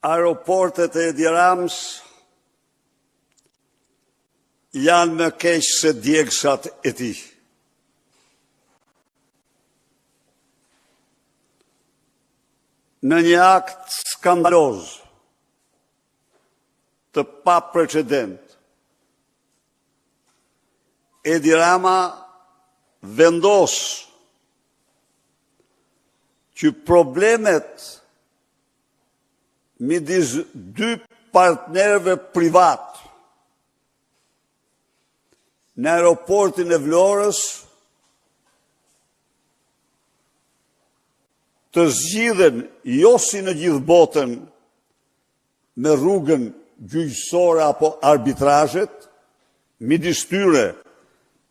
Aeroportet e Edi Ramës janë më keq se djegësat e tij. Në një akt skandaloz të pa precedent, Edi Rama vendos që problemet midis dy partnerëve privat në aeroportin e Vlorës të zgjidhen jo si në gjithë botën me rrugën gjyqësore apo arbitrazhet, midis tyre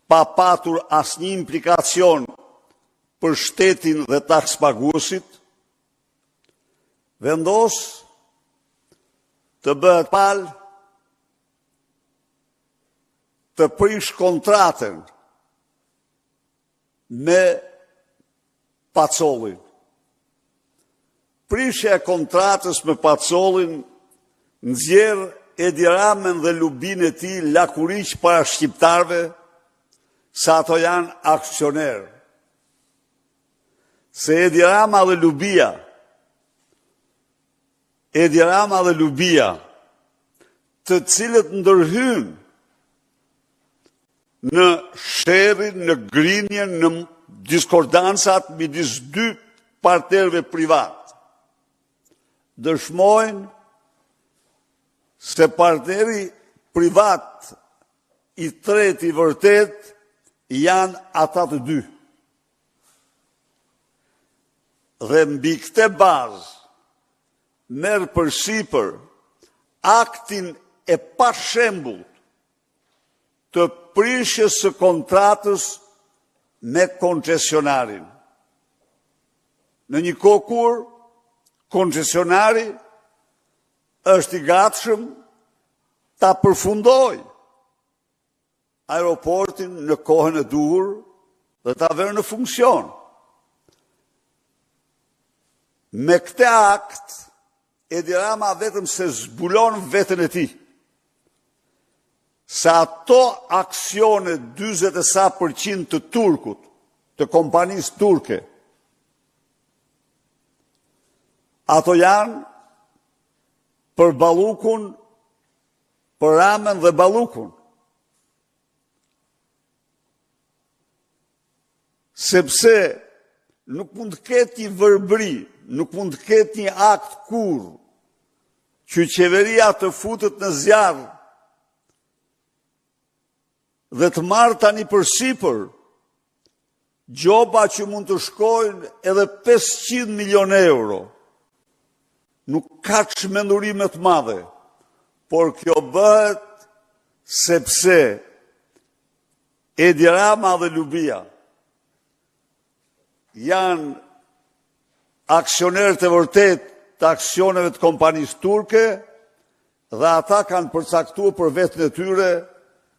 pa patur asnjë implikacion për shtetin dhe takspaguesit, vendos të bëhet palë të prish kontratën me Pacollin. Prishja e kontratës me Pacollin nxjerr Edi Ramën dhe lubin e tij lakuriq para shqiptarëve, sa ato janë aksionerë. Se Edi Rama dhe Lubia, të cilët ndërhyjnë në sherrin, në grinjen, në diskordancat midis dy partnerëve privat, dëshmojnë se partneri privat i tretë i vërtet janë ata të dy. Dhe mbi këtë bazë merr përsipër aktin e pashembullt të prishjes së kontratës me koncesionarin. Në një kohë kur koncesionari është i gatshëm ta përfundojë aeroportin në kohën e duhur dhe ta vërë në funksion. Me këtë akt, Edi Rama vetëm se zbulon veten e tij. Sa ato aksione 40% të turkut, të kompanisë turke, ato janë për Ballukun, për Ramën dhe Ballukun. Sepse nuk mund të ketë një vërbri, nuk mund të ketë një akt kur që qeveria të futet në zjarr dhe të marrë tani përsipër gjoba që mund të shkojnë edhe 500 milion euro. Nuk ka çmendurime të madhe, por kjo bëhet sepse Edi Rama dhe Lubia janë aksionerët e vërtet të aksioneve të kompanisë turke dhe ata kanë përcaktuar për veten e tyre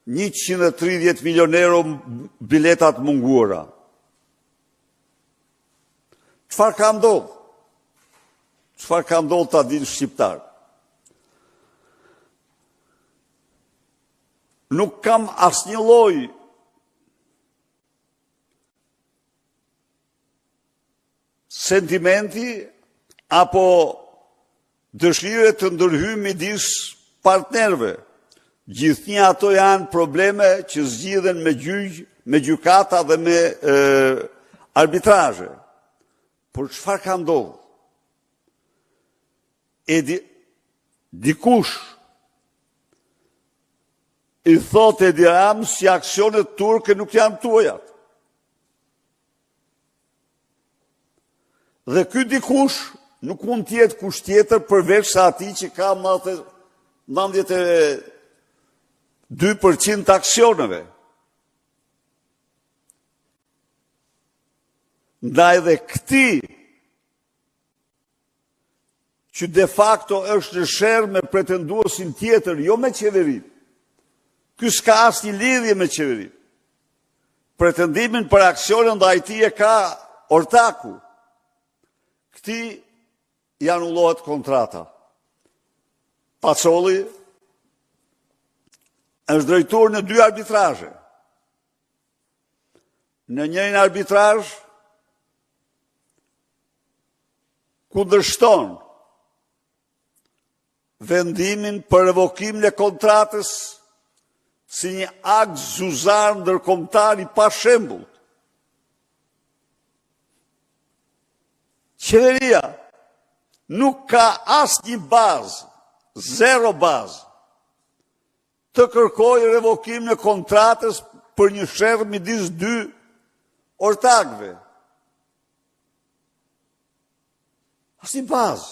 130 milion euro biletat munguara. Çfarë ka ndodhur? Çfarë ka ndodhur ta dinë shqiptar? Nuk kam asnjë lloj sentimenti apo dëshire të ndërhyjë midis partnerëve. Gjithnjë ato janë probleme që zgjidhen me gjyq, me gjykata dhe me arbitrazhe. Por çfarë ka ndodhur? Dikush i thotë Edi Ramës si aksionet turke nuk janë tuajat. Dhe ky dikush nuk mund të jetë kush tjetër përveç se atij që ka 92% të aksioneve. Ndaj dhe këti që de facto është në sherr me pretenduesin tjetër, jo me qeverin. Ky s'ka asnjë lidhje me qeverin. Pretendimin për aksionin ndaj tij e ka ortaku. Këti i anullohet kontrata. Pacolli është drejtor në 2 arbitrazhe. Në njërin arbitrazh kundërshton vendimin për revokimin e kontratës si një akt zuzar ndërkombëtar i pashembull. Qeveria nuk ka asnjë bazë, zero bazë, të kërkojë revokimin e kontratës për një sherrë midis 2 ortakëve. Asnjë bazë.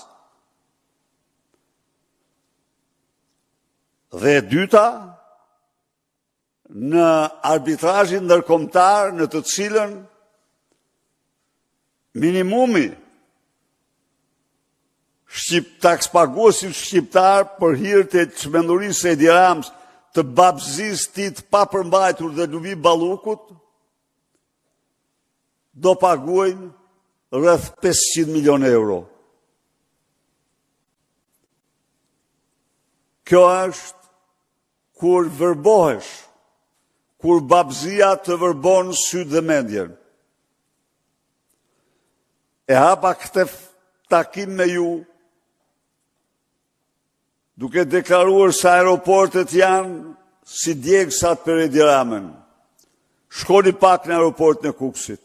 Dhe e dyta, në arbitrazhin ndërkombëtar në të cilën minimumi takspaguesit shqiptar për hir të çmendurisë së Edi Ramës, të babëzisë të tij të papërmbajtur dhe Luvi Ballukut, do paguajnë rreth 500 milion euro. Kjo është kur vërbohesh, kur babëzia të vërbon sytë dhe mendjen. E hapa këtë takim me ju, duke deklaruar se aeroportet janë si djegësat për Edi Ramën. Shkoni pak në aeroportin e Kukësit.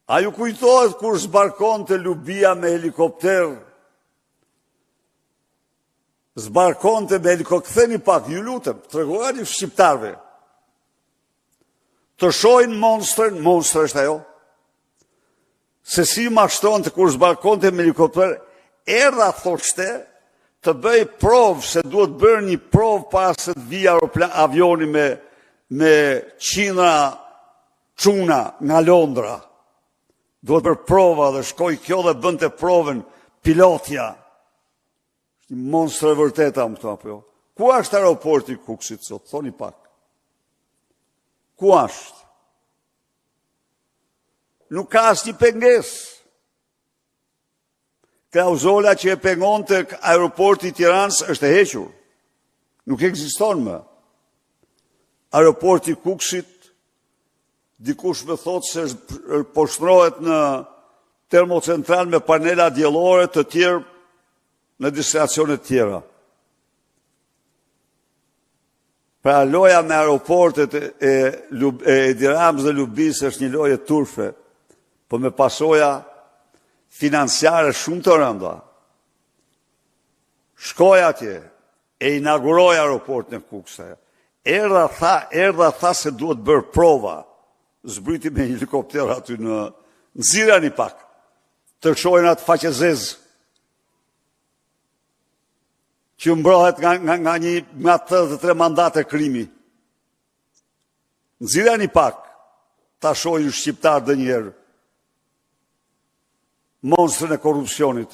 A ju kujtohet kur zbarkonte Lubia me helikopter? Zbarkonte me helikopter, ktheni pak, ju lutem, tregojani shqiptarve. Të shohin monstër është ajo. Se si mashtronte kur zbarkonte me helikopter, erdha thoshte të bëj provë, se duhet bërë një provë para se të vijë avioni me qindra çuna nga Londra. Duhet bërë prova dhe shkoi kjo dhe bënte provën pilotja. Një monstër e vërteta më këto apo jo. Ku është aeroporti i Kukësit sot? Thoni pak. Ku është? Nuk ka asnjë pengesë. Klauzola që e pengon të aeroporti i Tiranës është e hequr. Nuk ekziston më. Aeroporti i Kukësit, dikush më thotë se poshtrohet në termocentral me panela diellore të tjerë në destinacione të tjera. Pra loja me aeroportet e Edi Ramës dhe Lubis është një lojë turfe, po me pasoja financiare shumë të rënda. Shkoj atje, e inauguroj aeroportin e Kukës. Erdha tha se duhet bërë prova. Zbriti me helikopter aty nxirja një pak. Të shojnë atë faqe zezë. Që mbrohet nga 33 mandate krimi. Nxirja një pak. Ta shojnë shqiptar dhe njerë. Monstrën e korrupsionit.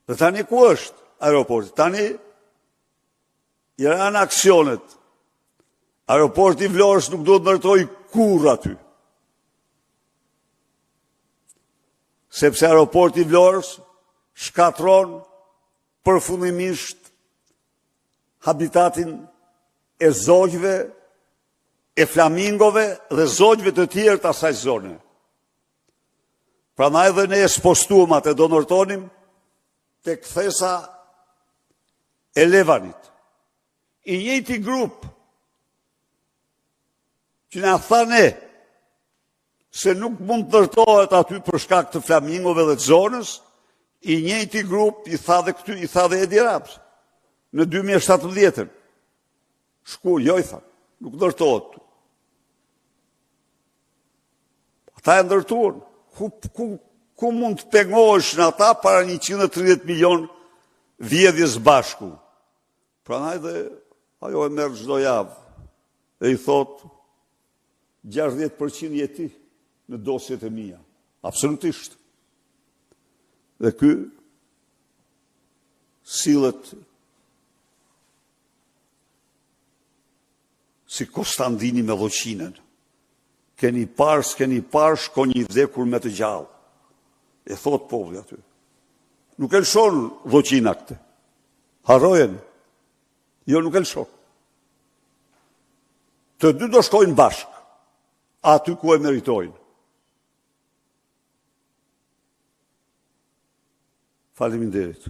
Dhe tani ku është aeroporti? Tani janë aksionet. Aeroporti i Vlorës nuk do të ndërtoj kurrë aty. Sepse aeroporti i Vlorës shkatron përfundimisht habitatin e zogjve, e flamingove dhe zogjve të tjerë të asaj zone. Prandaj dhe ne spostuam atë, do ndërtonim te kthesa e Levanit. I njëjti grup që na tha ne se nuk mund të ndërtohet aty për shkak të flamingove dhe të zonës, i njëjti grup i tha dhe Edi Ramës në 2017. Jo, i tha, nuk ndërtohet. Ata e ndërtuar. Ku mund të pengohesh në ata para 130 milion vjedhjes bashku? Prandaj dhe ajo e merr çdo javë. E i thot 60% jeti në dosjet e mia. Absolutisht. Dhe ky sillet si Konstantini me dhoqinën. Keni parë, s'keni parë, shko një vdekur me të gjallë. E thot populli aty. Nuk e lëshon dhoqina këte. Harrojen. Jo, nuk e lëshon. Të dy do shkojnë bashkë, aty ku e meritojnë. Faleminderit.